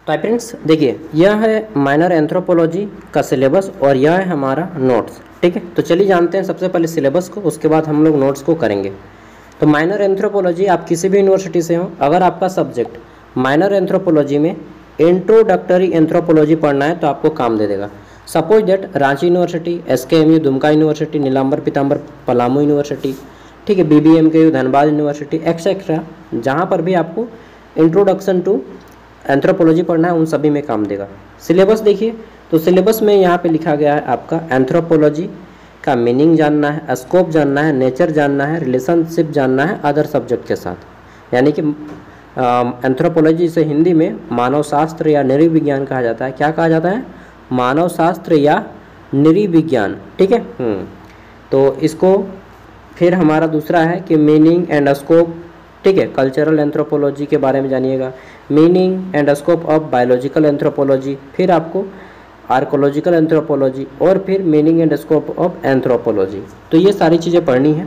तो फ्रेंड्स देखिए, यह है माइनर एंथ्रोपोलॉजी का सिलेबस और यह है हमारा नोट्स। ठीक है, तो चलिए जानते हैं सबसे पहले सिलेबस को, उसके बाद हम लोग नोट्स को करेंगे। तो माइनर एंथ्रोपोलॉजी आप किसी भी यूनिवर्सिटी से हो, अगर आपका सब्जेक्ट माइनर एंथ्रोपोलॉजी में इंट्रोडक्टरी एंथ्रोपोलॉजी पढ़ना है तो आपको काम दे देगा। Suppose that Ranchi University, SKMU Dumka University, Nilamber Pitamber Palamu University, ठीक है, BBMKU धनबाद यूनिवर्सिटी एक्सेट्रा, जहाँ पर भी आपको इंट्रोडक्शन टू एंथ्रोपोलॉजी पढ़ना है उन सभी में काम देगा। सिलेबस देखिए, तो सिलेबस में यहाँ पे लिखा गया है आपका एंथ्रोपोलॉजी का मीनिंग जानना है, स्कोप जानना है, नेचर जानना है, रिलेशनशिप जानना है अदर सब्जेक्ट के साथ। यानी कि एंथ्रोपोलॉजी से हिंदी में मानव शास्त्र या नृविज्ञान कहा जाता है। क्या कहा जाता है? मानव शास्त्र या नृविज्ञान। ठीक है, तो इसको फिर हमारा दूसरा है कि मीनिंग एंड स्कोप। ठीक है, कल्चरल एंथ्रोपोलॉजी के बारे में जानिएगा, meaning and scope of biological anthropology, फिर आपको आर्कोलॉजिकल एंथ्रोपोलॉजी और फिर meaning and scope of anthropology. तो ये सारी चीज़ें पढ़नी है।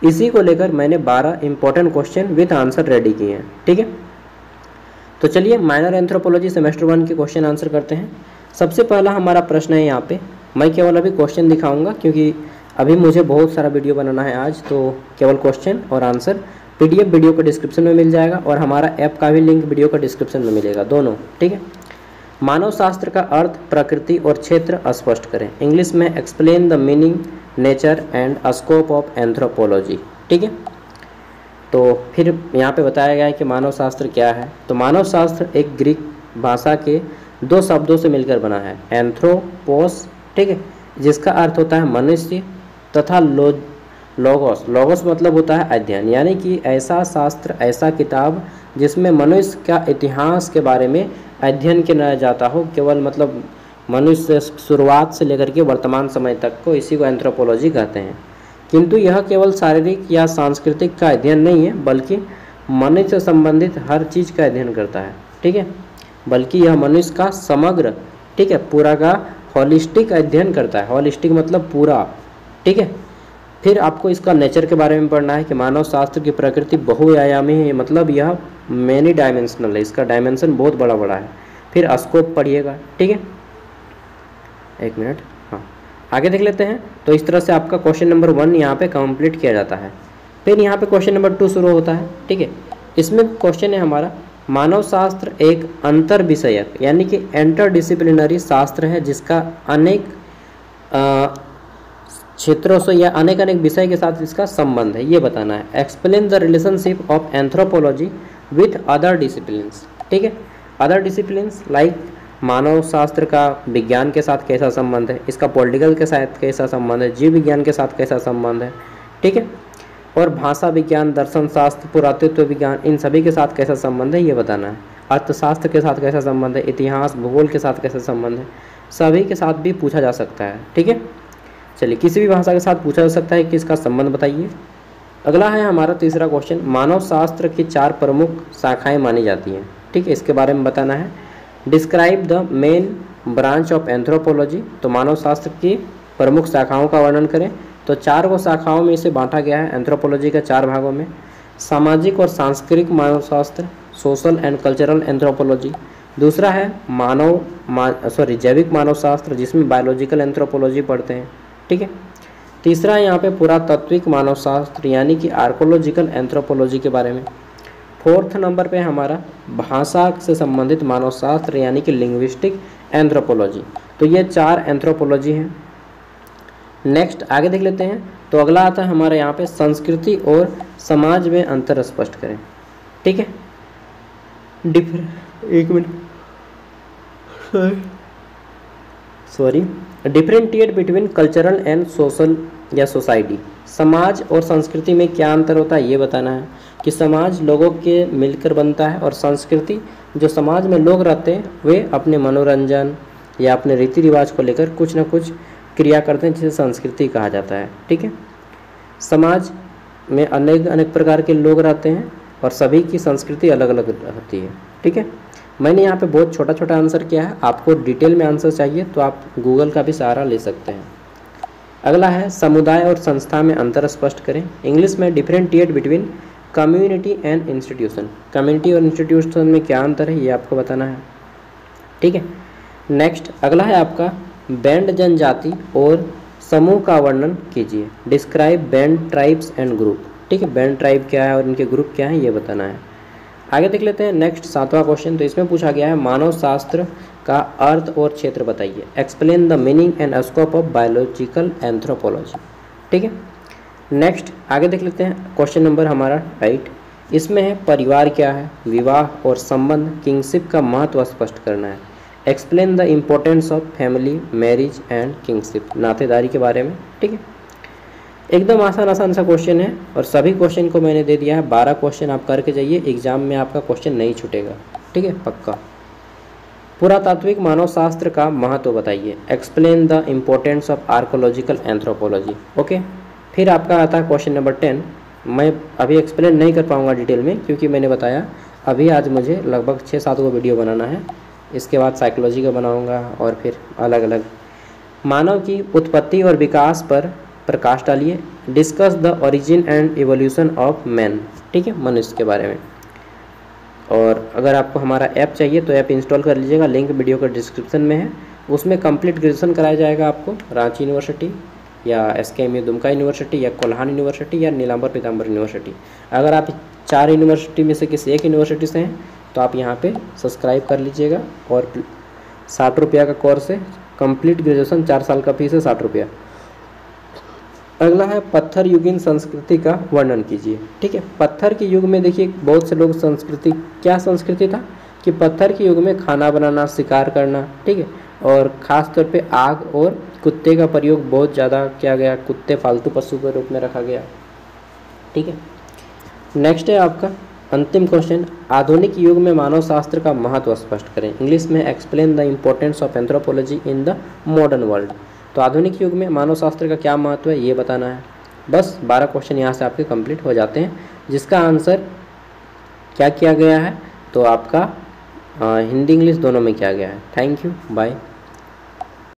इसी को लेकर मैंने 12 important question with answer ready किए हैं। ठीक है, तो चलिए माइनर एंथ्रोपोलॉजी सेमेस्टर 1 के क्वेश्चन आंसर करते हैं। सबसे पहला हमारा प्रश्न है यहाँ पे, मैं केवल अभी क्वेश्चन दिखाऊंगा क्योंकि अभी मुझे बहुत सारा वीडियो बनाना है आज, तो केवल क्वेश्चन और आंसर PDF वीडियो को डिस्क्रिप्शन में मिल जाएगा और हमारा ऐप का भी लिंक वीडियो को डिस्क्रिप्शन में मिलेगा, दोनों। ठीक है, मानव शास्त्र का अर्थ, प्रकृति और क्षेत्र स्पष्ट करें। इंग्लिश में explain the meaning, nature and scope of anthropology. ठीक है, तो फिर यहाँ पे बताया गया है कि मानव शास्त्र क्या है। तो मानव शास्त्र एक ग्रीक भाषा के 2 शब्दों से मिलकर बना है, एंथ्रोपोस, ठीक है, जिसका अर्थ होता है मनुष्य, तथा लोगोस, लोगोस मतलब होता है अध्ययन, यानी कि ऐसा शास्त्र, ऐसा किताब जिसमें मनुष्य का इतिहास के बारे में अध्ययन किया जाता हो, केवल मतलब मनुष्य शुरुआत से लेकर के वर्तमान समय तक को, इसी को एंथ्रोपोलॉजी कहते हैं। किंतु यह केवल शारीरिक या सांस्कृतिक का अध्ययन नहीं है, बल्कि मनुष्य से संबंधित हर चीज़ का अध्ययन करता है। ठीक है, बल्कि यह मनुष्य का समग्र, ठीक है, पूरा का होलिस्टिक अध्ययन करता है। होलिस्टिक मतलब पूरा। ठीक है, फिर आपको इसका नेचर के बारे में पढ़ना है कि मानव शास्त्र की प्रकृति बहुआयामी है, मतलब यह मैनी डायमेंशनल है, इसका डायमेंशन बहुत बड़ा बड़ा है। फिर स्कोप पढ़िएगा। ठीक है, एक मिनट, हाँ आगे देख लेते हैं। तो इस तरह से आपका क्वेश्चन नंबर 1 यहाँ पे कंप्लीट किया जाता है। फिर यहाँ पे क्वेश्चन नंबर 2 शुरू होता है। ठीक है, इसमें क्वेश्चन है हमारा, मानव शास्त्र एक अंतर विषयक यानी कि इंटरडिसिप्लिनरी शास्त्र है जिसका अनेक क्षेत्रों से या अनेक विषय के साथ इसका संबंध है, ये बताना है। Explain the relationship of anthropology with other disciplines. ठीक है, अदर डिसिप्लिन्स लाइक मानव शास्त्र का विज्ञान के साथ कैसा संबंध है, इसका पॉलिटिकल के साथ कैसा संबंध है, जीव विज्ञान के साथ कैसा संबंध है। ठीक है, और भाषा विज्ञान, दर्शन शास्त्र, पुरातत्व विज्ञान, इन सभी के साथ कैसा संबंध है ये बताना है। अर्थशास्त्र के साथ कैसा संबंध है, इतिहास भूगोल के साथ कैसा संबंध है, सभी के साथ भी पूछा जा सकता है। ठीक है, चलिए किसी भी भाषा के साथ पूछा जा सकता है कि इसका संबंध बताइए। अगला है हमारा तीसरा क्वेश्चन, मानव शास्त्र की 4 प्रमुख शाखाएं मानी जाती हैं। ठीक है, इसके बारे में बताना है। Describe the main branch of anthropology, तो मानव शास्त्र की प्रमुख शाखाओं का वर्णन करें। तो 4 शाखाओं में इसे बांटा गया है एंथ्रोपोलॉजी के 4 भागों में। सामाजिक और सांस्कृतिक मानव शास्त्र, सोशल एंड कल्चरल एंथ्रोपोलॉजी। दूसरा है जैविक मानव शास्त्र, जिसमें बायोलॉजिकल एंथ्रोपोलॉजी पढ़ते हैं। ठीक है, तीसरा है यहाँ पे पुरातात्विक मानव शास्त्र यानी कि आर्कोलॉजिकल एंथ्रोपोलॉजी के बारे में। 4th नंबर पे हमारा भाषा से संबंधित मानव शास्त्र यानी कि लिंग्विस्टिक एंथ्रोपोलॉजी। तो ये 4 एंथ्रोपोलॉजी हैं। नेक्स्ट आगे देख लेते हैं। तो अगला आता है हमारा यहाँ पे संस्कृति और समाज में अंतर स्पष्ट करें। ठीक है, डिफरेंटिएट बिटवीन कल्चरल एंड सोशल या सोसाइटी। समाज और संस्कृति में क्या अंतर होता है ये बताना है कि समाज लोगों के मिलकर बनता है और संस्कृति, जो समाज में लोग रहते हैं वे अपने मनोरंजन या अपने रीति रिवाज को लेकर कुछ ना कुछ क्रिया करते हैं, जिसे संस्कृति कहा जाता है। ठीक है, समाज में अनेक प्रकार के लोग रहते हैं और सभी की संस्कृति अलग अलग होती है। ठीक है, मैंने यहाँ पे बहुत छोटा छोटा आंसर किया है, आपको डिटेल में आंसर चाहिए तो आप गूगल का भी सहारा ले सकते हैं। अगला है समुदाय और संस्था में अंतर स्पष्ट करें। इंग्लिश में differentiate between community and institution. Community और इंस्टीट्यूशन में क्या अंतर है ये आपको बताना है। ठीक है। नेक्स्ट अगला है आपका बैंड जनजाति और समूह का वर्णन कीजिए। Describe band tribes and group. ठीक है, बैंड ट्राइब क्या है और इनके ग्रुप क्या है ये बताना है। आगे देख लेते हैं नेक्स्ट 7वां क्वेश्चन। तो इसमें पूछा गया है मानव शास्त्र का अर्थ और क्षेत्र बताइए। Explain the meaning and scope of biological anthropology. ठीक है। नेक्स्ट आगे देख लेते हैं क्वेश्चन नंबर हमारा 8। इसमें है परिवार क्या है, विवाह और संबंध, किंगशिप का महत्व स्पष्ट करना है। Explain the importance of family, marriage and kinship, नातेदारी के बारे में। ठीक है, एकदम आसान सा क्वेश्चन है और सभी क्वेश्चन को मैंने दे दिया है। 12 क्वेश्चन आप करके जाइए, एग्जाम में आपका क्वेश्चन नहीं छूटेगा। ठीक है, पक्का। पुरातात्विक मानव शास्त्र का महत्व बताइए। Explain the importance of archaeological anthropology. Okay, फिर आपका आता है क्वेश्चन नंबर 10। मैं अभी एक्सप्लेन नहीं कर पाऊँगा डिटेल में, क्योंकि मैंने बताया अभी आज मुझे लगभग 6-7 को वीडियो बनाना है। इसके बाद साइकोलॉजी का बनाऊँगा और फिर अलग अलग। मानव की उत्पत्ति और विकास पर प्रकाश डालिए। Discuss the origin and evolution of man. ठीक है, मनुष्य के बारे में। और अगर आपको हमारा ऐप चाहिए तो ऐप इंस्टॉल कर लीजिएगा, लिंक वीडियो का डिस्क्रिप्शन में है। उसमें कंप्लीट ग्रेजुएशन कराया जाएगा आपको रांची यूनिवर्सिटी या SKMU दुमका यूनिवर्सिटी या कोल्हान यूनिवर्सिटी या नीलांबर पीताम्बर यूनिवर्सिटी। अगर आप 4 यूनिवर्सिटी में से किसी एक यूनिवर्सिटी से हैं तो आप यहाँ पे सब्सक्राइब कर लीजिएगा। और 60 रुपया का कोर्स है, कंप्लीट ग्रेजुएशन 4 साल का फीस है 60 रुपया। अगला है पत्थर युगीन संस्कृति का वर्णन कीजिए। ठीक है, पत्थर के युग में देखिए बहुत से लोग संस्कृति, क्या संस्कृति था कि पत्थर के युग में खाना बनाना, शिकार करना। ठीक है, और ख़ास तौर पे आग और कुत्ते का प्रयोग बहुत ज़्यादा किया गया, कुत्ते पालतू पशु के रूप में रखा गया। ठीक है, नेक्स्ट है आपका अंतिम क्वेश्चन। आधुनिक युग में मानव शास्त्र का महत्व स्पष्ट करें। इंग्लिश में explain the importance of anthropology in the modern world. तो आधुनिक युग में मानव शास्त्र का क्या महत्व है ये बताना है। बस 12 क्वेश्चन यहाँ से आपके कंप्लीट हो जाते हैं, जिसका आंसर क्या किया गया है तो आपका हिंदी इंग्लिश दोनों में किया गया है। Thank you, bye.